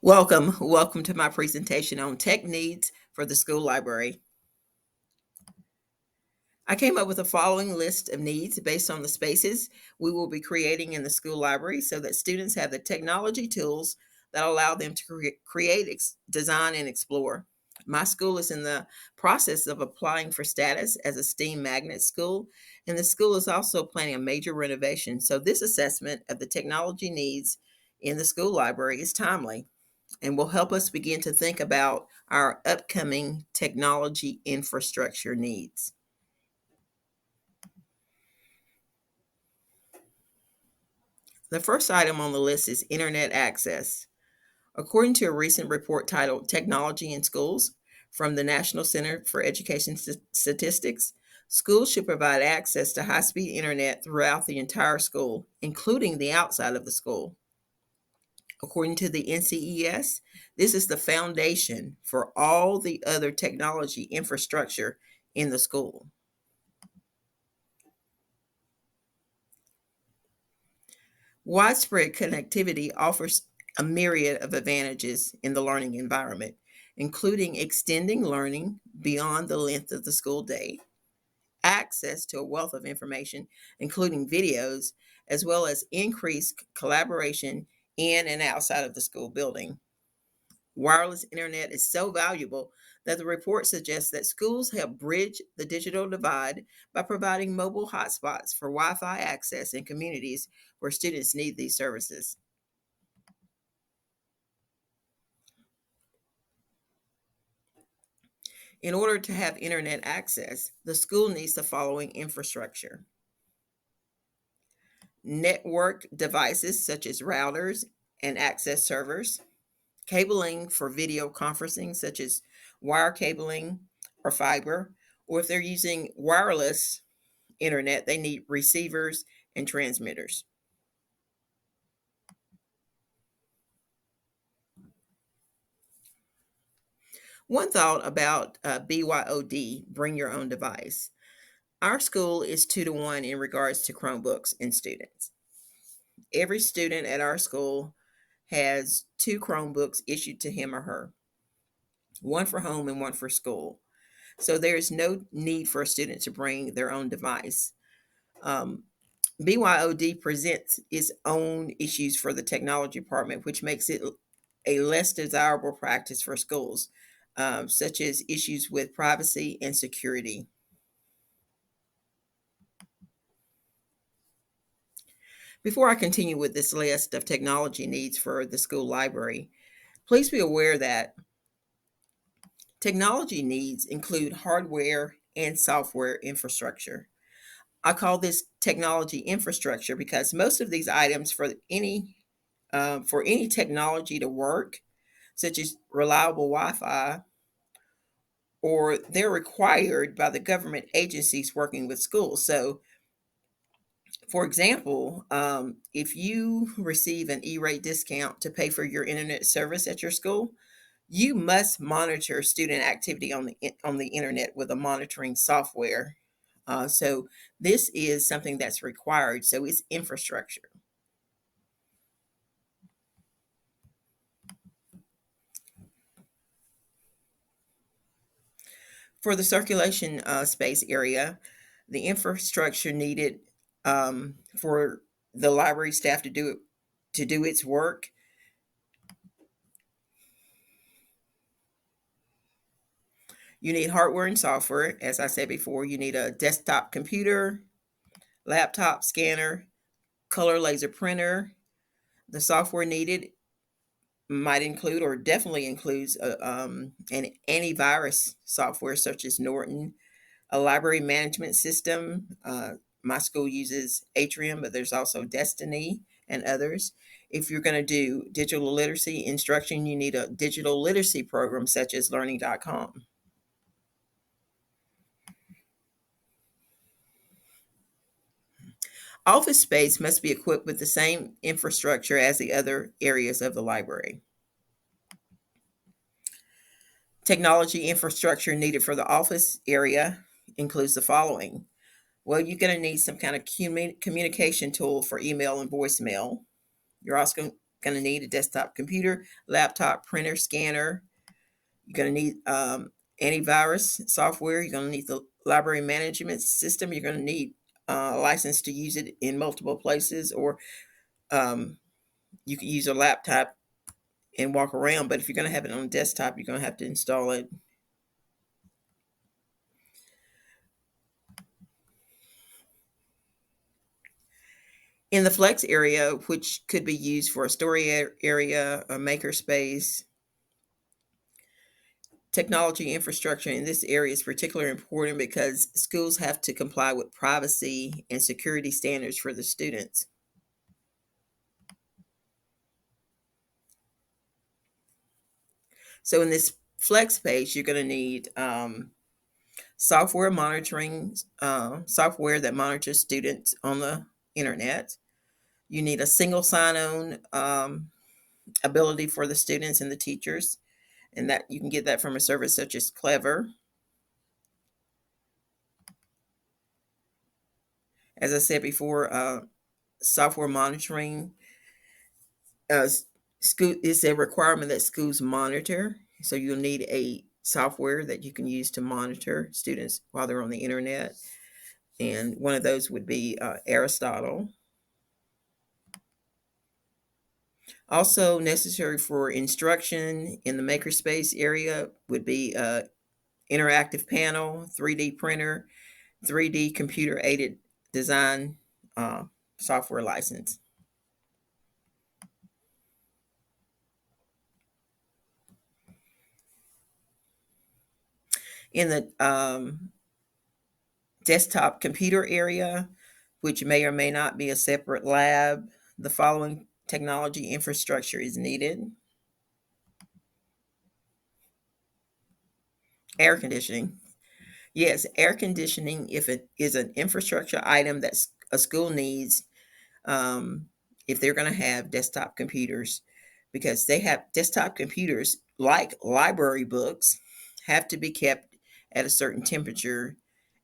Welcome to my presentation on tech needs for the school library. I came up with the following list of needs based on the spaces we will be creating in the school library so that students have the technology tools that allow them to create, design, and explore. My school is in the process of applying for status as a STEAM magnet school, and the school is also planning a major renovation. So, this assessment of the technology needs in the school library is timely and will help us begin to think about our upcoming technology infrastructure needs. The first item on the list is internet access. According to a recent report titled Technology in Schools from the National Center for Education Statistics, schools should provide access to high speed internet throughout the entire school, including the outside of the school. According to the NCES, this is the foundation for all the other technology infrastructure in the school. Widespread connectivity offers a myriad of advantages in the learning environment, including extending learning beyond the length of the school day, access to a wealth of information, including videos, as well as increased collaboration in and outside of the school building. Wireless internet is so valuable that the report suggests that schools help bridge the digital divide by providing mobile hotspots for Wi Fi access in communities where students need these services. In order to have internet access, the school needs the following infrastructure: network devices such as routers and access servers, cabling for video conferencing, such as wire cabling or fiber, or if they're using wireless internet, they need receivers and transmitters. One thought about BYOD, bring your own device. Our school is 2 to 1 in regards to Chromebooks and students. Every student at our school has 2 Chromebooks issued to him or her, one for home and one for school. So there's no need for a student to bring their own device. BYOD presents its own issues for the technology department, which makes it a less desirable practice for schools, such as issues with privacy and security. Before I continue with this list of technology needs for the school library, please be aware that technology needs include hardware and software infrastructure. I call this technology infrastructure because most of these items for any technology to work, such as reliable Wi-Fi, or they're required by the government agencies working with schools. So, for example, if you receive an E-rate discount to pay for your internet service at your school, you must monitor student activity on the internet with a monitoring software. So this is something that's required. So it's infrastructure. For the circulation space area, the infrastructure needed for the library staff to do its work. You need hardware and software. As I said before, you need a desktop computer, laptop scanner, color laser printer. The software needed might include or definitely includes an antivirus software such as Norton, a library management system. My school uses Atrium, but there's also Destiny and others. If you're going to do digital literacy instruction, you need a digital literacy program such as learning.com. Office space must be equipped with the same infrastructure as the other areas of the library. Technology infrastructure needed for the office area includes the following. Well, you're going to need some kind of communication tool for email and voicemail. You're also going to need a desktop computer, laptop, printer, scanner. You're going to need antivirus software. You're going to need the library management system. You're going to need a license to use it in multiple places, or um, you can use a laptop and walk around. But if you're going to have it on a desktop, you're going to have to install it. In the flex area, which could be used for a story area, a makerspace, technology infrastructure in this area is particularly important because schools have to comply with privacy and security standards for the students. So in this flex space, you're going to need software monitoring, software that monitors students on the internet. You need a single sign-on ability for the students and the teachers, and that you can get that from a service such as Clever. As I said before, software monitoring uh, school is a requirement that schools monitor. So you'll need a software that you can use to monitor students while they're on the internet, and one of those would be Aristotle. Also necessary for instruction in the makerspace area would be interactive panel, 3D printer, 3D computer aided design software license. In the desktop computer area, which may or may not be a separate lab, the following technology infrastructure is needed: air conditioning. Yes, air conditioning, if it is an infrastructure item that a school needs, um, if they're going to have desktop computers, because they have desktop computers like library books have to be kept at a certain temperature,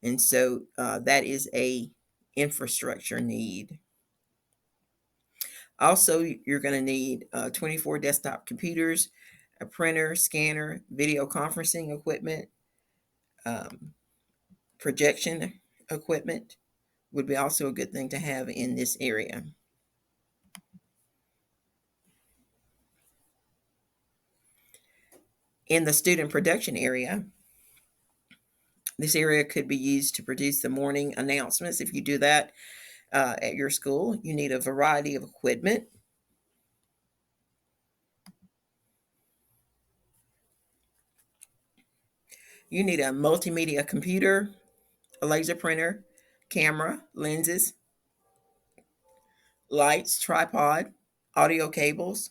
and so that is a infrastructure need. Also, you're going to need 24 desktop computers, a printer, scanner, video conferencing equipment, um, projection equipment would be also a good thing to have in this area. In the student production area, this area could be used to produce the morning announcements. If you do that at your school, you need a variety of equipment. You need a multimedia computer, a laser printer, camera, lenses, lights, tripod, audio cables,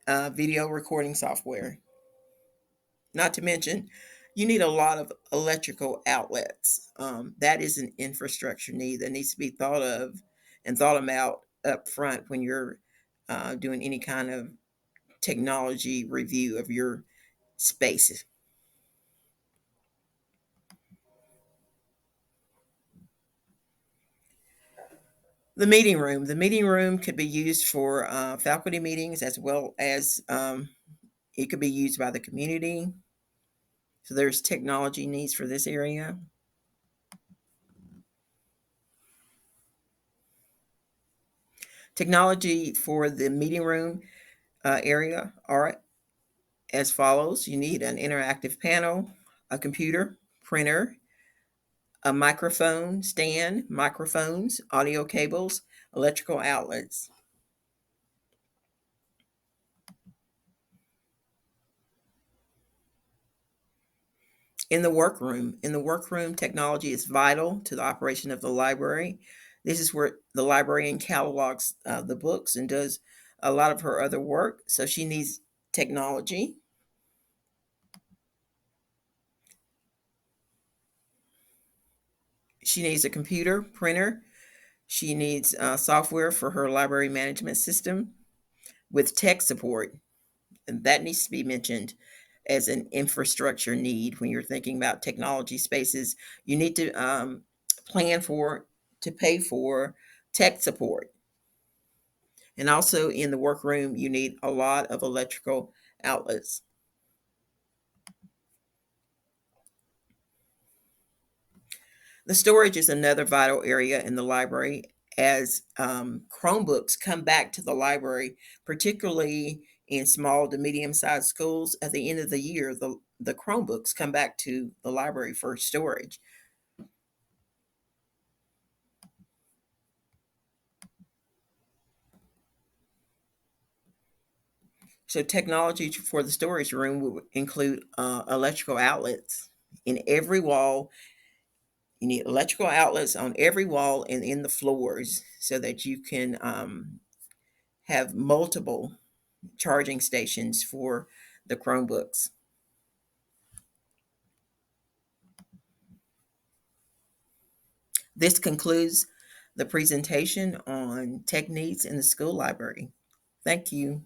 video recording software. Not to mention, you need a lot of electrical outlets. That is an infrastructure need that needs to be thought of and thought about up front when you're doing any kind of technology review of your spaces. The meeting room. The meeting room could be used for faculty meetings, as well as it could be used by the community. So there's technology needs for this area. Technology for the meeting room area are as follows: you need an interactive panel, a computer, printer, a microphone stand, microphones, audio cables, electrical outlets. In the workroom, technology is vital to the operation of the library. This is where the librarian catalogs the books and does a lot of her other work. So she needs technology. She needs a computer, printer. She needs software for her library management system with tech support. And that needs to be mentioned as an infrastructure need when you're thinking about technology spaces. You need to plan for, to pay for tech support. And also in the workroom, you need a lot of electrical outlets. The storage is another vital area in the library as Chromebooks come back to the library, particularly in small to medium sized schools. At the end of the year, the Chromebooks come back to the library for storage. So, technology for the storage room will include electrical outlets in every wall. You need electrical outlets on every wall and in the floors so that you can have multiple charging stations for the Chromebooks. This concludes the presentation on tech needs in the school library. Thank you.